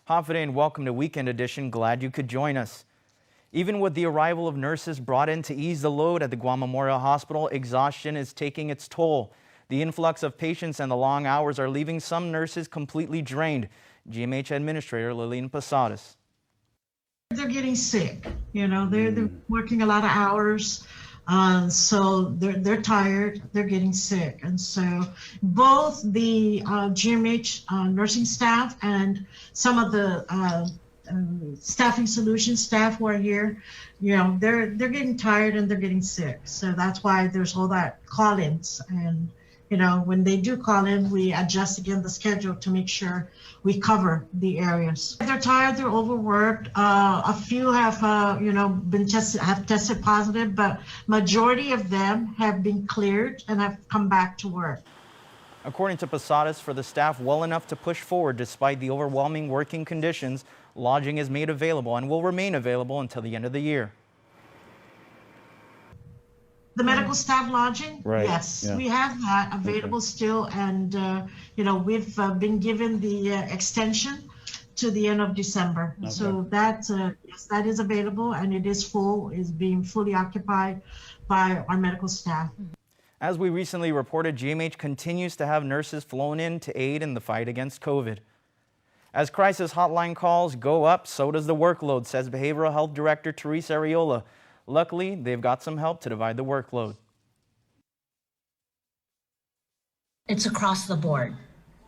Hafide and welcome to Weekend Edition. Glad you could join us. Even with the arrival of nurses brought in to ease the load at the Guam Memorial Hospital, exhaustion is taking its toll. The influx of patients and the long hours are leaving some nurses completely drained. GMH Administrator Lillian Posadas. They're getting sick. They're working a lot of hours. So they're tired, they're getting sick. And so both the GMH nursing staff and some of the staffing solutions staff who are here, they're getting tired and they're getting sick. So that's why there's all that call-ins. And, when they do call in, we adjust again the schedule to make sure we cover the areas. They're tired, they're overworked. A few have, have tested positive, but majority of them have been cleared and have come back to work. According to Posadas, for the staff well enough to push forward despite the overwhelming working conditions, lodging is made available and will remain available until the end of the year. The medical staff lodging, right. Yes, yeah. We have that available still, and we've been given the extension to the end of December. Okay. So that yes, that is available, and it is being fully occupied by our medical staff. As we recently reported, GMH continues to have nurses flown in to aid in the fight against COVID. As crisis hotline calls go up, so does the workload, says Behavioral Health Director Teresa Arreola. Luckily, they've got some help to divide the workload. It's across the board.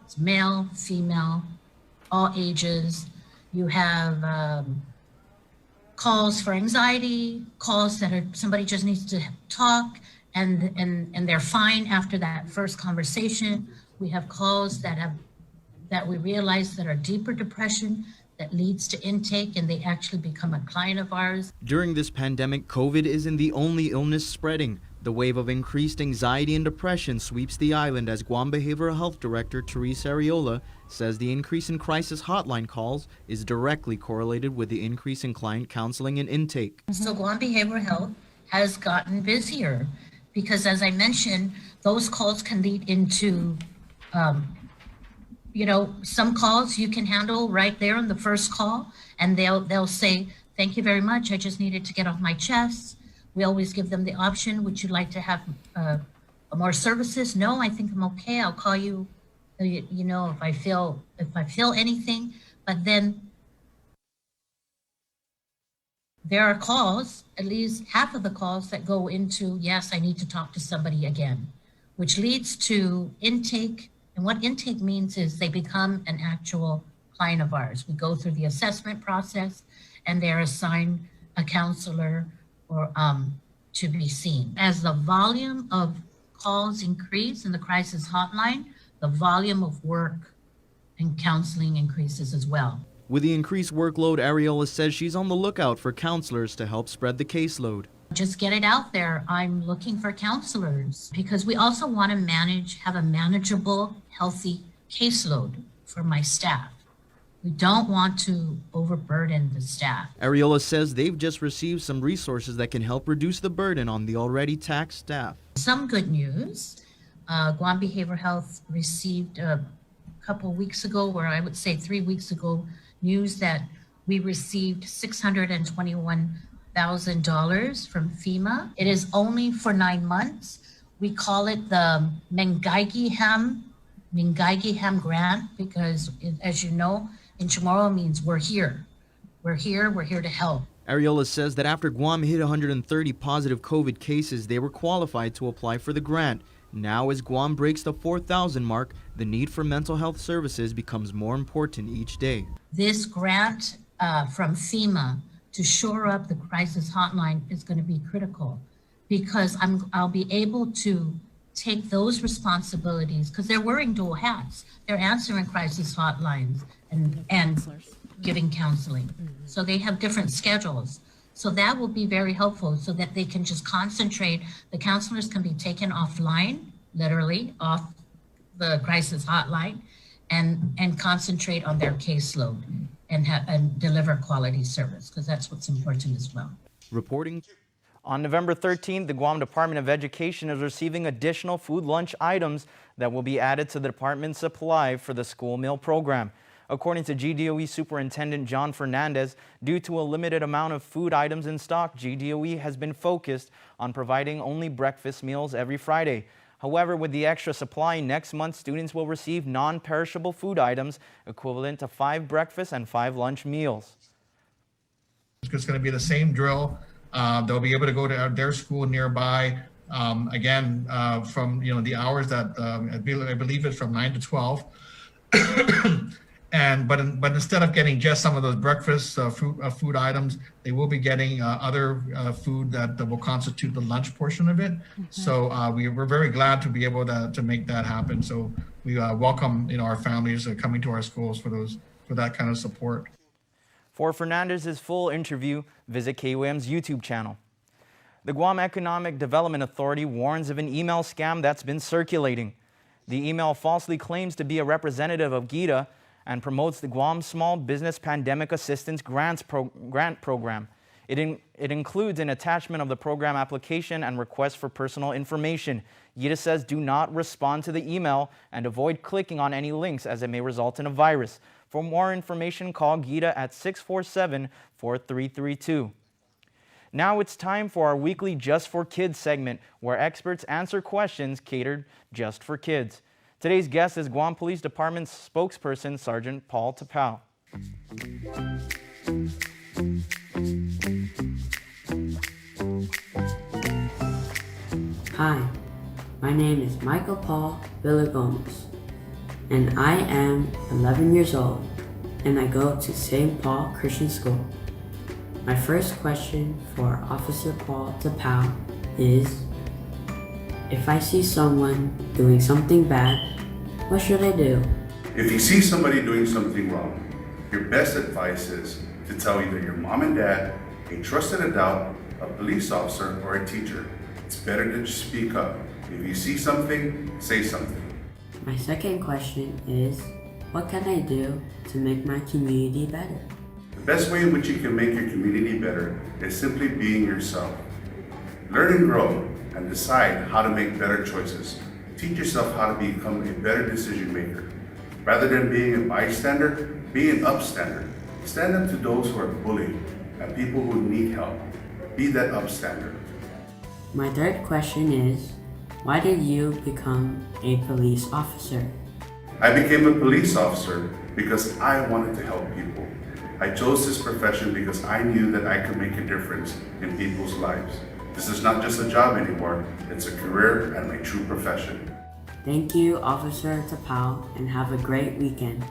It's male, female, all ages. You have calls for anxiety, calls that are somebody just needs to talk and they're fine after that first conversation. We have calls that we realize that are deeper depression, that leads to intake, and they actually become a client of ours. During this pandemic, COVID isn't the only illness spreading. The wave of increased anxiety and depression sweeps the island as Guam Behavioral Health Director Teresa Arreola says the increase in crisis hotline calls is directly correlated with the increase in client counseling and intake. So Guam Behavioral Health has gotten busier because, as I mentioned, those calls can lead into some calls you can handle right there on the first call, and they'll say, thank you very much, I just needed to get off my chest. We always give them the option, would you like to have more services? No, I think I'm okay, I'll call you, if I feel anything. But then there are calls, at least half of the calls, that go into, yes, I need to talk to somebody again, which leads to intake. And what intake means is they become an actual client of ours. We go through the assessment process and they're assigned a counselor or to be seen. As the volume of calls increase in the crisis hotline, the volume of work and counseling increases as well. With the increased workload, Arreola says she's on the lookout for counselors to help spread the caseload. Just get it out there. I'm looking for counselors because we also want to have a manageable, healthy caseload for my staff. We don't want to overburden the staff. Arreola says they've just received some resources that can help reduce the burden on the already taxed staff. Some good news. Guam Behavioral Health received a couple weeks ago, or I would say 3 weeks ago, news that we received $621,000 from FEMA. It is only for 9 months. We call it the Mengaigiham grant because, as you know, in Chamorro means we're here. We're here to help. Arreola says that after Guam hit 130 positive COVID cases, they were qualified to apply for the grant. Now, as Guam breaks the 4,000 mark, the need for mental health services becomes more important each day. This grant from FEMA to shore up the crisis hotline is going to be critical because I'll be able to take those responsibilities because they're wearing dual hats. They're answering crisis hotlines and giving counseling. So they have different schedules. So that will be very helpful so that they can just concentrate. The counselors can be taken offline, literally off the crisis hotline, and concentrate on their caseload and deliver quality service, because that's what's important as well. Reporting on November 13th, the Guam Department of Education is receiving additional food lunch items that will be added to the department's supply for the school meal program. According to GDOE Superintendent John Fernandez, due to a limited amount of food items in stock, GDOE has been focused on providing only breakfast meals every Friday. However, with the extra supply, next month students will receive non-perishable food items equivalent to 5 breakfast and 5 lunch meals. It's going to be the same drill. They'll be able to go to their school nearby. Again, from the hours that I believe it's from 9 to 12. But instead of getting just some of those breakfast food items, they will be getting other food that will constitute the lunch portion of it. Mm-hmm. So we're very glad to be able to make that happen. So we welcome our families coming to our schools for that kind of support. For Fernandez's full interview, visit KUAM's YouTube channel. The Guam Economic Development Authority warns of an email scam that's been circulating. The email falsely claims to be a representative of GIDA and promotes the Guam Small Business Pandemic Assistance Grant Program. It includes an attachment of the program application and request for personal information. GIDA says do not respond to the email and avoid clicking on any links as it may result in a virus. For more information, call GIDA at 647-4332. Now it's time for our weekly Just for Kids segment, where experts answer questions catered just for kids. Today's guest is Guam Police Department's spokesperson, Sergeant Paul Tapao. Hi, my name is Michael Paul Villagomez, and I am 11 years old, and I go to St. Paul Christian School. My first question for Officer Paul Tapao is, if I see someone doing something bad, what should I do? If you see somebody doing something wrong, your best advice is to tell either your mom and dad, a trusted adult, a police officer, or a teacher. It's better to just speak up. If you see something, say something. My second question is, what can I do to make my community better? The best way in which you can make your community better is simply being yourself. Learn and grow and decide how to make better choices. Teach yourself how to become a better decision maker. Rather than being a bystander, be an upstander. Stand up to those who are bullied and people who need help. Be that upstander. My third question is, why did you become a police officer? I became a police officer because I wanted to help people. I chose this profession because I knew that I could make a difference in people's lives. This is not just a job anymore, it's a career and my true profession. Thank you, Officer Tapao, and have a great weekend.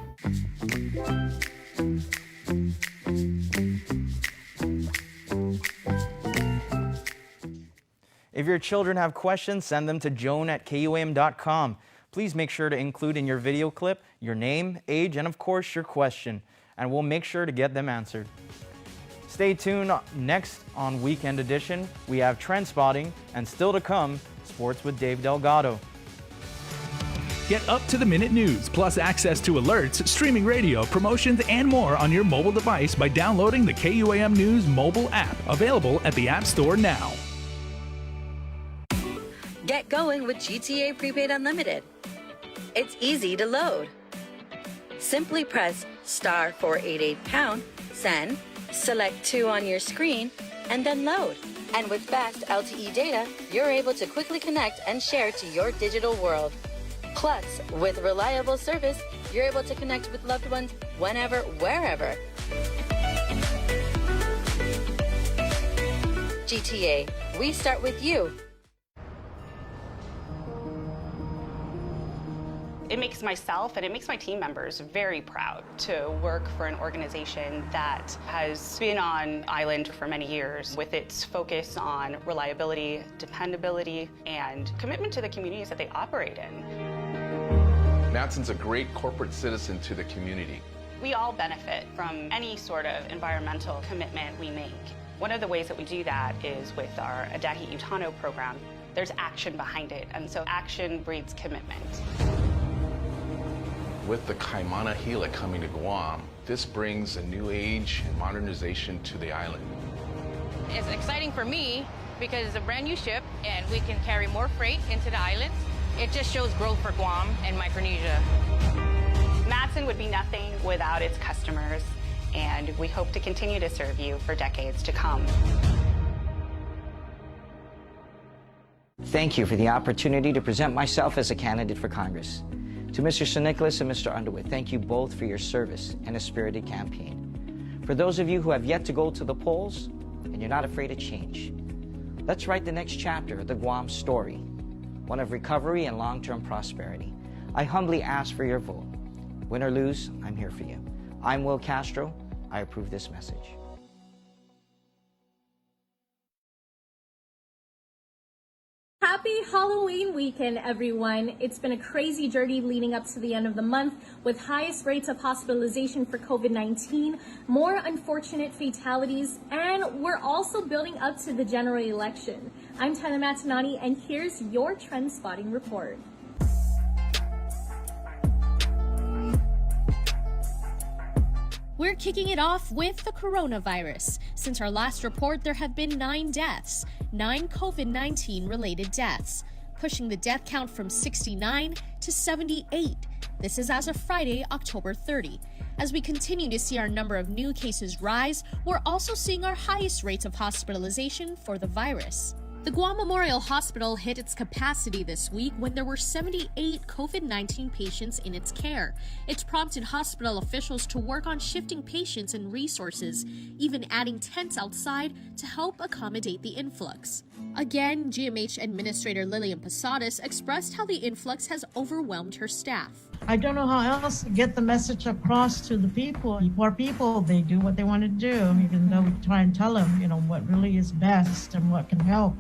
If your children have questions, send them to joan@kuam.com. Please make sure to include in your video clip your name, age, and of course your question, and we'll make sure to get them answered. Stay tuned. Next on Weekend Edition, we have Trend Spotting, and still to come, Sports with Dave Delgado. Get up-to-the-minute news, plus access to alerts, streaming radio, promotions, and more on your mobile device by downloading the KUAM News mobile app, available at the App Store now. Get going with GTA Prepaid Unlimited. It's easy to load. Simply press *488#, send, select 2 on your screen, and then load. And with fast LTE data, you're able to quickly connect and share to your digital world. Plus, with reliable service, you're able to connect with loved ones whenever, wherever. GTA, we start with you. It makes myself and it makes my team members very proud to work for an organization that has been on island for many years with its focus on reliability, dependability, and commitment to the communities that they operate in. Matson's a great corporate citizen to the community. We all benefit from any sort of environmental commitment we make. One of the ways that we do that is with our Adahi Utano program. There's action behind it, and so action breeds commitment. With the Kaimana Gila coming to Guam, this brings a new age and modernization to the island. It's exciting for me because it's a brand new ship and we can carry more freight into the islands. It just shows growth for Guam and Micronesia. Matson would be nothing without its customers, and we hope to continue to serve you for decades to come. Thank you for the opportunity to present myself as a candidate for Congress. To Mr. St. Nicholas and Mr. Underwood, thank you both for your service and a spirited campaign. For those of you who have yet to go to the polls and you're not afraid of change, let's write the next chapter of the Guam story, one of recovery and long-term prosperity. I humbly ask for your vote. Win or lose, I'm here for you. I'm Will Castro. I approve this message. Happy Halloween weekend, everyone. It's been a crazy journey leading up to the end of the month with highest rates of hospitalization for COVID-19, more unfortunate fatalities, and we're also building up to the general election. I'm Tana Matanani, and here's your trend spotting report. We're kicking it off with the coronavirus. Since our last report, there have been 9 deaths, 9 COVID-19 related deaths, pushing the death count from 69 to 78. This is as of Friday, October 30. As we continue to see our number of new cases rise, we're also seeing our highest rates of hospitalization for the virus. The Guam Memorial Hospital hit its capacity this week when there were 78 COVID-19 patients in its care. It's prompted hospital officials to work on shifting patients and resources, even adding tents outside to help accommodate the influx. Again, GMH Administrator Lillian Posadas expressed how the influx has overwhelmed her staff. I don't know how else to get the message across to the people. Poor people, they do what they want to do, even though we try and tell them, what really is best and what can help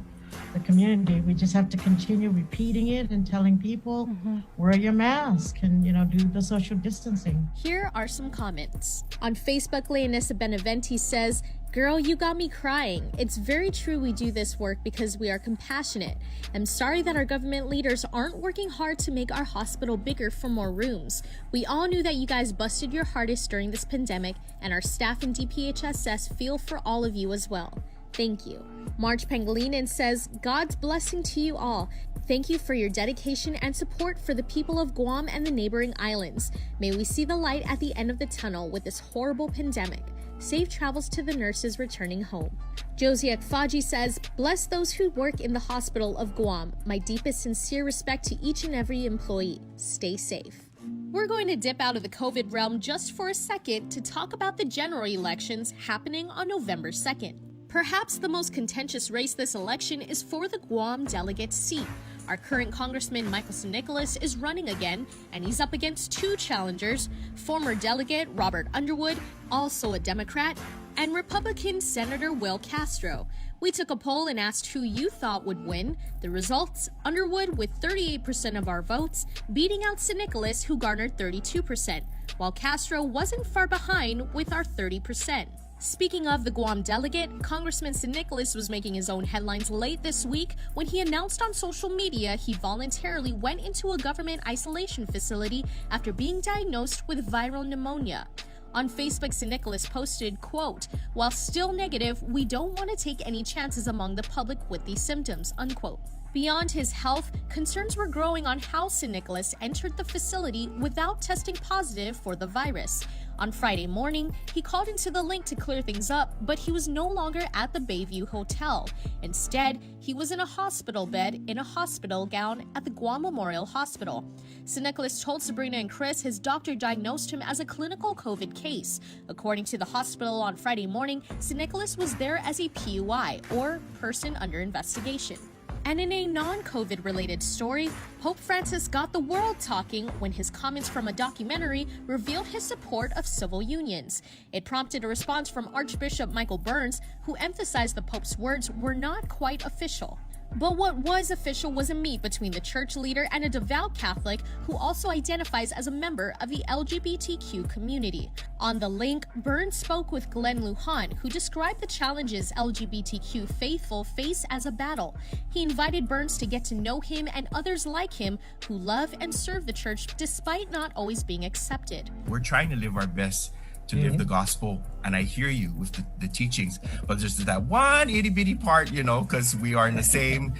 the community. We just have to continue repeating it and telling people, wear your mask and, do the social distancing. Here are some comments. On Facebook, Leonessa Beneventi says, "Girl, you got me crying. It's very true we do this work because we are compassionate. I'm sorry that our government leaders aren't working hard to make our hospital bigger for more rooms. We all knew that you guys busted your hardest during this pandemic, and our staff in DPHSS feel for all of you as well. Thank you." March Pangolinan says, "God's blessing to you all. Thank you for your dedication and support for the people of Guam and the neighboring islands. May we see the light at the end of the tunnel with this horrible pandemic. Safe travels to the nurses returning home." Josie Akfaji says, "Bless those who work in the hospital of Guam. My deepest sincere respect to each and every employee. Stay safe." We're going to dip out of the COVID realm just for a second to talk about the general elections happening on November 2nd. Perhaps the most contentious race this election is for the Guam delegate seat. Our current Congressman Michael St. Nicholas is running again, and he's up against 2 challengers, former delegate Robert Underwood, also a Democrat, and Republican Senator Will Castro. We took a poll and asked who you thought would win. The results, Underwood with 38% of our votes, beating out St. Nicholas, who garnered 32%, while Castro wasn't far behind with our 30%. Speaking of the Guam delegate, Congressman St. Nicholas was making his own headlines late this week when he announced on social media he voluntarily went into a government isolation facility after being diagnosed with viral pneumonia. On Facebook, St. Nicholas posted, quote, "While still negative, we don't want to take any chances among the public with these symptoms," unquote. Beyond his health, concerns were growing on how St. Nicholas entered the facility without testing positive for the virus. On Friday morning, he called into the link to clear things up, but he was no longer at the Bayview Hotel. Instead, he was in a hospital bed in a hospital gown at the Guam Memorial Hospital. St. Nicholas told Sabrina and Chris his doctor diagnosed him as a clinical COVID case. According to the hospital on Friday morning, St. Nicholas was there as a PUI, or person under investigation. And in a non-COVID related story, Pope Francis got the world talking when his comments from a documentary revealed his support of civil unions. It prompted a response from Archbishop Michael Burns, who emphasized the Pope's words were not quite official. But what was official was a meet between the church leader and a devout Catholic who also identifies as a member of the LGBTQ community. On the link, Burns spoke with Glenn Lujan, who described the challenges LGBTQ faithful face as a battle. He invited Burns to get to know him and others like him who love and serve the church despite not always being accepted. We're trying to live our best to live the gospel, and I hear you with the teachings, but there's that one itty bitty part, because we are in the same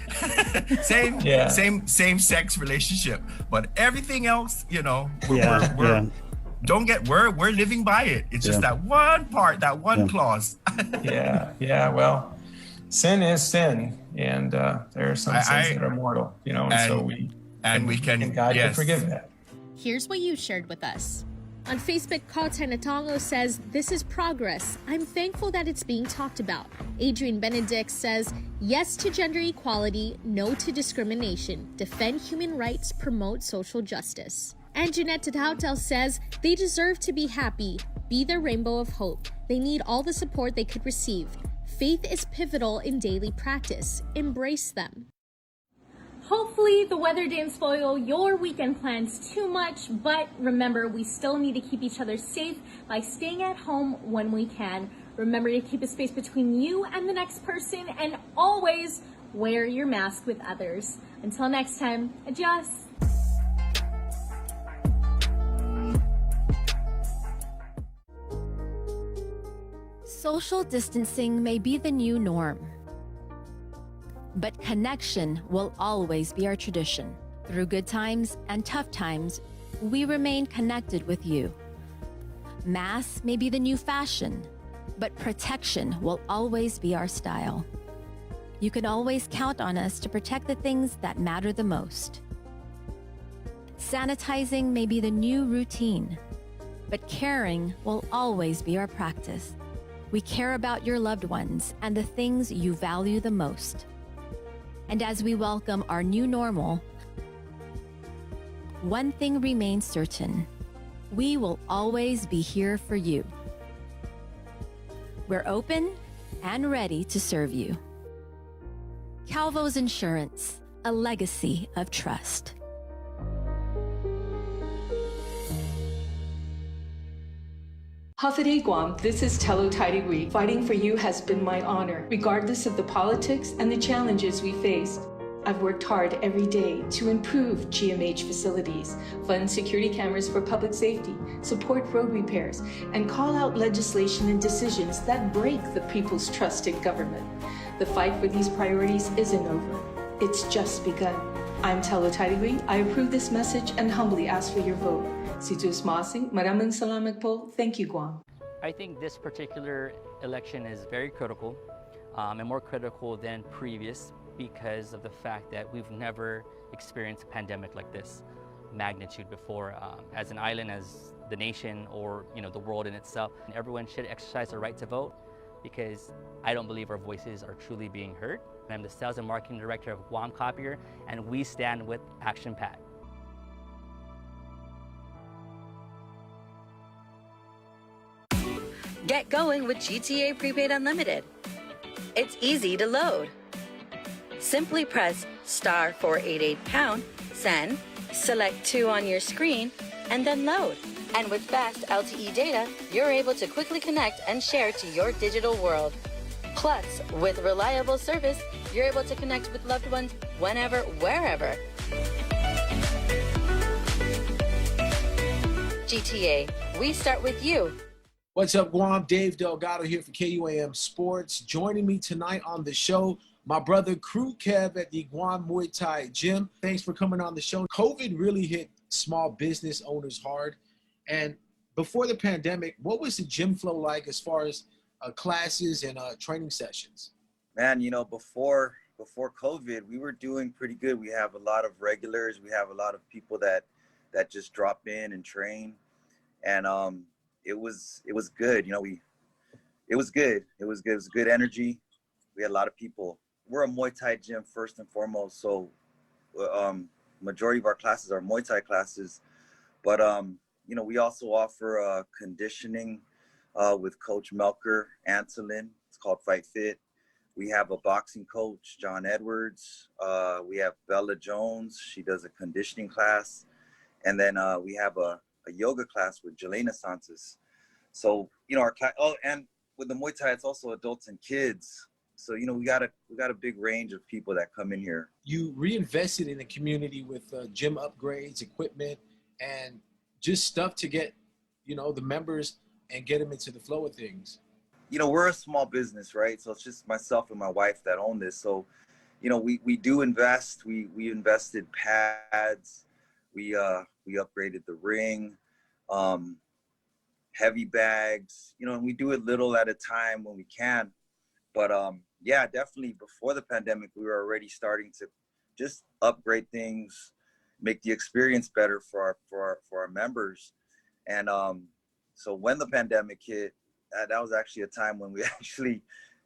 same sex relationship, but everything else, we're living by it. It's just that one part, that one clause. Well, sin is sin, and there are some sins that are mortal, and God can forgive that. Here's what you shared with us. On Facebook, Kautai Natongo says, "This is progress. I'm thankful that it's being talked about." Adrian Benedict says, "Yes to gender equality, no to discrimination. Defend human rights, promote social justice." And Jeanette Tatautel says, "They deserve to be happy. Be their rainbow of hope. They need all the support they could receive. Faith is pivotal in daily practice. Embrace them." Hopefully the weather didn't spoil your weekend plans too much, but remember, we still need to keep each other safe by staying at home when we can. Remember to keep a space between you and the next person, and always wear your mask with others. Until next time, adios. Social distancing may be the new norm, but connection will always be our tradition. Through good times and tough times, we remain connected with you. Masks may be the new fashion, but protection will always be our style. You can always count on us to protect the things that matter the most. Sanitizing may be the new routine, but caring will always be our practice. We care about your loved ones and the things you value the most. And as we welcome our new normal, one thing remains certain: we will always be here for you. We're open and ready to serve you. CALVO'S Insurance, a legacy of trust. Hafide Guam, this is Telo Tairiwi. Fighting for you has been my honor, regardless of the politics and the challenges we faced. I've worked hard every day to improve GMH facilities, fund security cameras for public safety, support road repairs, and call out legislation and decisions that break the people's trust in government. The fight for these priorities isn't over. It's just begun. I'm Telo Tairiwi. I approve this message and humbly ask for your vote. Situs Masing, maraming salamat po. Thank you, Guam. I think this particular election is very critical, and more critical than previous because of the fact that we've never experienced a pandemic like this magnitude before. As an island, as the nation, or the world in itself, everyone should exercise their right to vote, because I don't believe our voices are truly being heard. I'm the Sales and Marketing Director of Guam Copier, and we stand with Action Pat. Get going with GTA Prepaid Unlimited. It's easy to load. Simply press star 488#, send, select 2 on your screen, and then load. And with fast LTE data, you're able to quickly connect and share to your digital world. Plus, with reliable service, you're able to connect with loved ones whenever, wherever. GTA, we start with you. What's up, Guam? Dave Delgado here for KUAM Sports. Joining me tonight on the show, my brother Crew Kev at the Guam Muay Thai Gym. Thanks for coming on the show. COVID really hit small business owners hard. And before the pandemic, what was the gym flow like as far as classes and training sessions? Man, before COVID, we were doing pretty good. We have a lot of regulars. We have a lot of people that just drop in and train. And it was good. It was good. It was good. It was good energy. We had a lot of people. We're a Muay Thai gym first and foremost. So majority of our classes are Muay Thai classes. But, we also offer conditioning with Coach Melker Antolin. It's called Fight Fit. We have a boxing coach, John Edwards. We have Bella Jones. She does a conditioning class. And then we have a yoga class with Jelena Santos. So, our class, and with the Muay Thai, it's also adults and kids. So, we got a big range of people that come in here. You reinvested in the community with gym upgrades, equipment, and just stuff to get, the members and get them into the flow of things. We're a small business, right? So it's just myself and my wife that own this. So, we do invest. We invested pads. We upgraded the ring. heavy bags, and we do it little at a time when we can. But yeah, definitely before the pandemic, we were already starting to just upgrade things, make the experience better for our members. And so when the pandemic hit, that was actually a time when we actually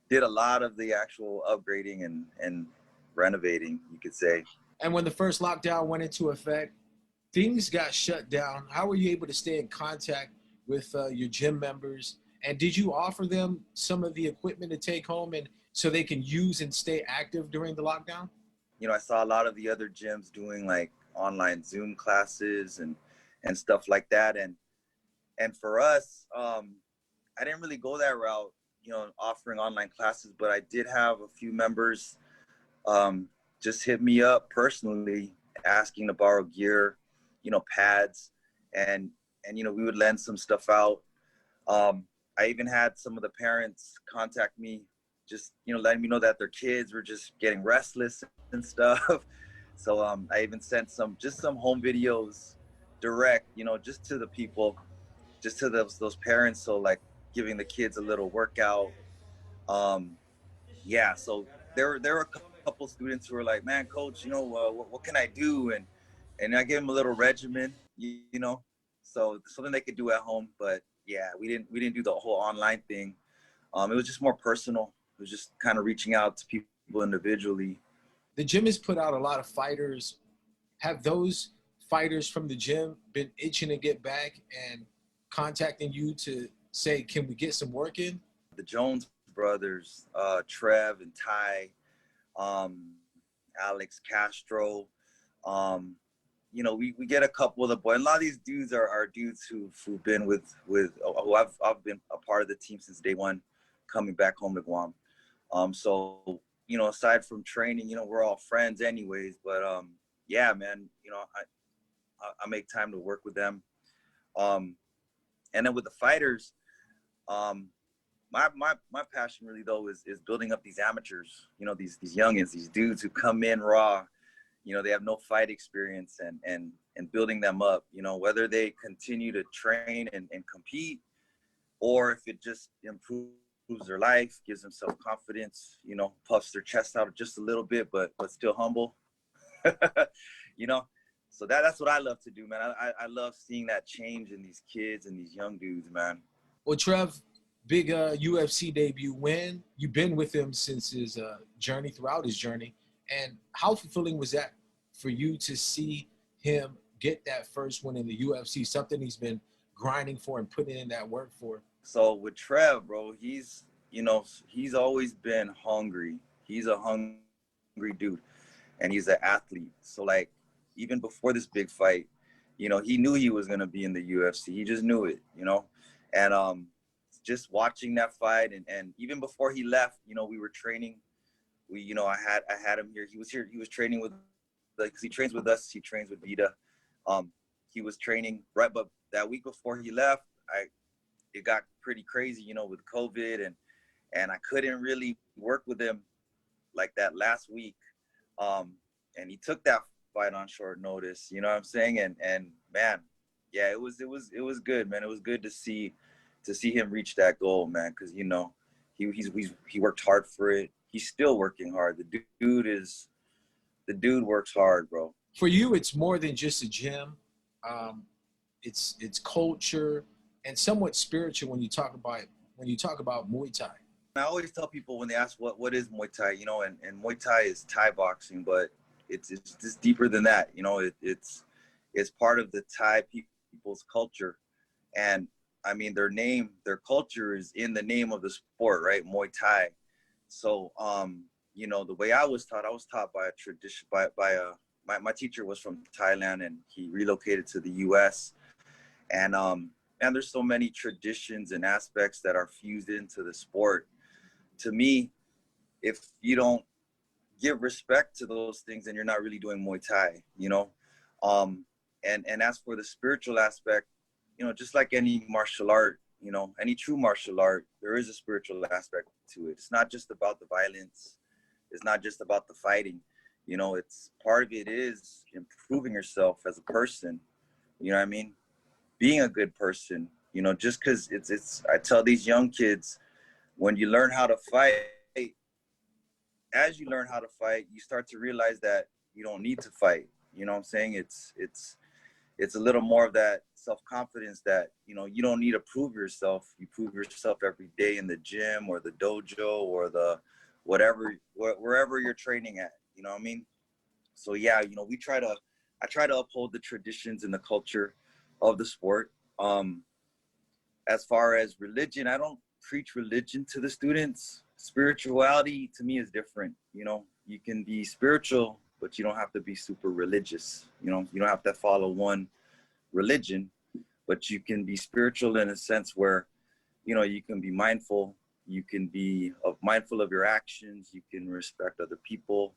did a lot of the actual upgrading and renovating, you could say. And when the first lockdown went into effect, things got shut down. How were you able to stay in contact with your gym members? And did you offer them some of the equipment to take home and so they can use and stay active during the lockdown? I saw a lot of the other gyms doing like online Zoom classes and stuff like that. And for us, I didn't really go that route, offering online classes, but I did have a few members just hit me up personally asking to borrow gear, pads, and we would lend some stuff out. I even had some of the parents contact me, just, letting me know that their kids were just getting restless and stuff. So I even sent some home videos direct, just to the people, just to those parents. So like giving the kids a little workout. Yeah, so there were a couple students who were like, man, coach, what can I do? And I gave them a little regimen, so something they could do at home. But yeah, we didn't do the whole online thing. It was just more personal. It was just kind of reaching out to people individually. The gym has put out a lot of fighters. Have those fighters from the gym been itching to get back and contacting you to say, can we get some work in? The Jones brothers, Trev and Ty, Alex Castro, we get a couple of the boys. A lot of these dudes are dudes who've been who I've been a part of the team since day one, coming back home to Guam. So aside from training, we're all friends anyways. But yeah, man, I make time to work with them. And then with the fighters, my passion really though is building up these amateurs. These youngins, these dudes who come in raw. They have no fight experience, and building them up, whether they continue to train and compete, or if it just improves their life, gives them self-confidence, puffs their chest out just a little bit, but still humble, so that's what I love to do, man. I love seeing that change in these kids and these young dudes, man. Well, Trev, big UFC debut win. You've been with him since his journey, throughout his journey. And how fulfilling was that for you to see him get that first win in the UFC, something he's been grinding for and putting in that work for? So with Trev, bro, he's always been hungry. He's a hungry dude, and he's an athlete. So like, even before this big fight, he knew he was going to be in the UFC. He just knew it, and just watching that fight, and even before he left, we were training. I had him here. He was here. He was training with, because he trains with us. He trains with Vida. He was training right, but that week before he left, it got pretty crazy, with COVID, and I couldn't really work with him like that last week. And he took that fight on short notice. You know what I'm saying? And man, yeah, it was good, man. It was good to see him reach that goal, man. Because he worked hard for it. He's still working hard. The dude works hard, bro. For you, it's more than just a gym. It's culture and somewhat spiritual when you talk about Muay Thai. I always tell people when they ask what is Muay Thai, and Muay Thai is Thai boxing, but it's just deeper than that. It's part of the Thai people's culture, and I mean their culture is in the name of the sport, right? Muay Thai. So the way I was taught by a tradition, my teacher was from Thailand, and he relocated to the U.S. And there's so many traditions and aspects that are fused into the sport. To me, if you don't give respect to those things, then you're not really doing Muay Thai, And as for the spiritual aspect, just like any martial art, any true martial art, there is a spiritual aspect to it. It's not just about the violence. It's not just about the fighting. It's part of it is improving yourself as a person. You know what I mean? Being a good person, You know, just because I tell these young kids, when you learn how to fight, as you learn how to fight, you start to realize that you don't need to fight. You know what I'm saying? It's a little more of that self-confidence that, you know, you don't need to prove yourself. You prove yourself every day in the gym or the dojo or the wherever you're training at, you know what I mean? So yeah, you know, I try to uphold the traditions and the culture of the sport. As far as religion, I don't preach religion to the students. Spirituality to me is different. You know, you can be spiritual, but you don't have to be super religious. You know, you don't have to follow one religion, but you can be spiritual in a sense where, you know, you can be mindful. You can be mindful of your actions. You can respect other people,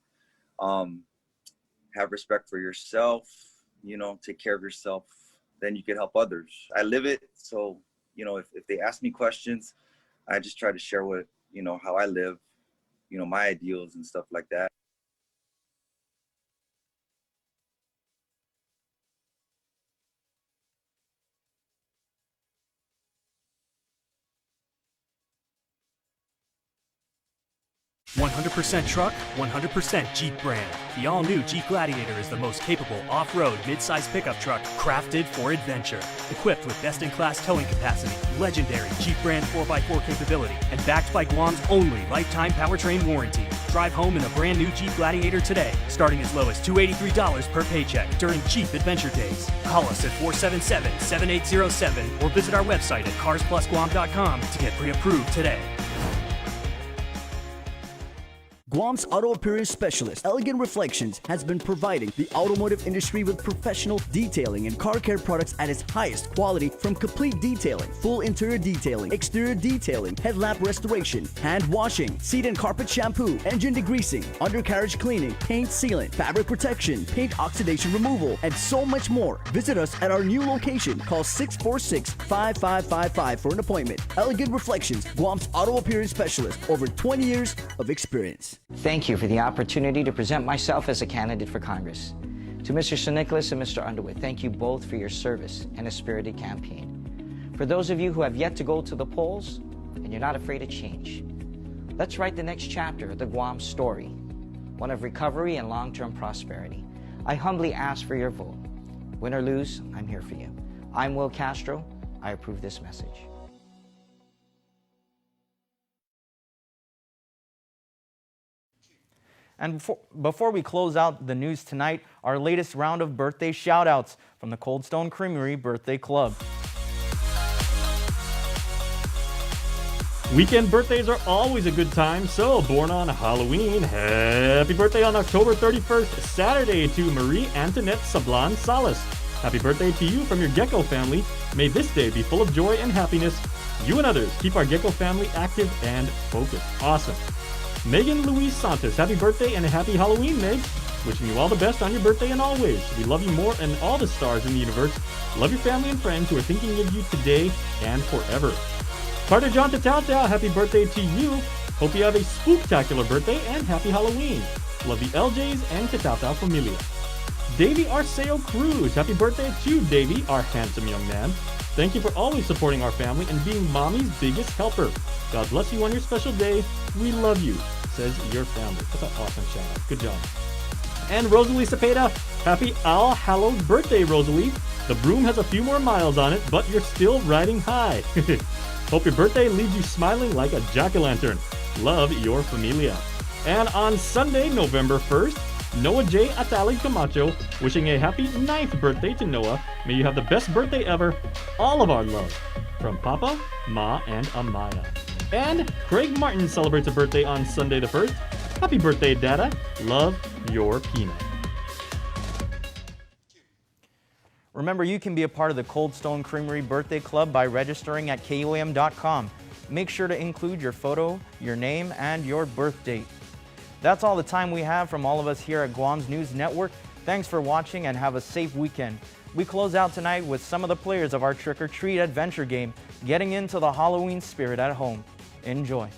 have respect for yourself, you know, take care of yourself. Then you can help others. I live it. So, you know, if they ask me questions, I just try to share what, you know, how I live, you know, my ideals and stuff like that. "100% truck, 100% Jeep brand. The all-new Jeep Gladiator is the most capable off-road mid-size pickup truck crafted for adventure. Equipped with best-in-class towing capacity, legendary Jeep brand 4x4 capability, and backed by Guam's only lifetime powertrain warranty. Drive home in a brand new Jeep Gladiator today, starting as low as $283 per paycheck during Jeep Adventure Days. Call us at 477-7807 or visit our website at carsplusguam.com to get pre-approved today. Guam's auto appearance specialist, Elegant Reflections, has been providing the automotive industry with professional detailing and car care products at its highest quality, from complete detailing, full interior detailing, exterior detailing, headlamp restoration, hand washing, seat and carpet shampoo, engine degreasing, undercarriage cleaning, paint sealant, fabric protection, paint oxidation removal, and so much more. Visit us at our new location. Call 646-5555 for an appointment. Elegant Reflections, Guam's auto appearance specialist, over 20 years of experience. Thank you for the opportunity to present myself as a candidate for Congress. To Mr. St. Nicholas and Mr. Underwood, thank you both for your service and a spirited campaign. For those of you who have yet to go to the polls and you're not afraid of change, let's write the next chapter of the Guam story, one of recovery and long-term prosperity. I humbly ask for your vote. Win or lose, I'm here for you. I'm Will Castro. I approve this message. And before we close out the news tonight, our latest round of birthday shout-outs from the Cold Stone Creamery Birthday Club. Weekend birthdays are always a good time, so born on Halloween, happy birthday on October 31st, Saturday, to Marie Antoinette Sablan Salas. Happy birthday to you from your Gecko family. May this day be full of joy and happiness. You and others keep our Gecko family active and focused. Awesome. Megan Louise Santos, happy birthday and a happy Halloween, Meg. Wishing you all the best on your birthday and always. We love you more than all the stars in the universe. Love your family and friends who are thinking of you today and forever. Carter John Tatao, happy birthday to you. Hope you have a spooktacular birthday and happy Halloween. Love the LJs and Tatao familia. Davey Arceo Cruz, happy birthday to Davey, our handsome young man. Thank you for always supporting our family and being mommy's biggest helper. God bless you on your special day. We love you, says your family. That's an awesome shout out. Good job. And Rosalie Cepeda, happy All Hallows birthday, Rosalie. The broom has a few more miles on it, but you're still riding high. Hope your birthday leaves you smiling like a jack-o'-lantern. Love, your familia. And on Sunday, November 1st, Noah J. Atali Camacho, wishing a happy 9th birthday to Noah. May you have the best birthday ever. All of our love. From Papa, Ma, and Amaya. And Craig Martin celebrates a birthday on Sunday the 1st. Happy birthday, Dada. Love, your Peanut. Remember, you can be a part of the Cold Stone Creamery Birthday Club by registering at KUAM.com. Make sure to include your photo, your name, and your birth date. That's all the time we have from all of us here at Guam's News Network. Thanks for watching and have a safe weekend. We close out tonight with some of the players of our Trick or Treat adventure game getting into the Halloween spirit at home. Enjoy.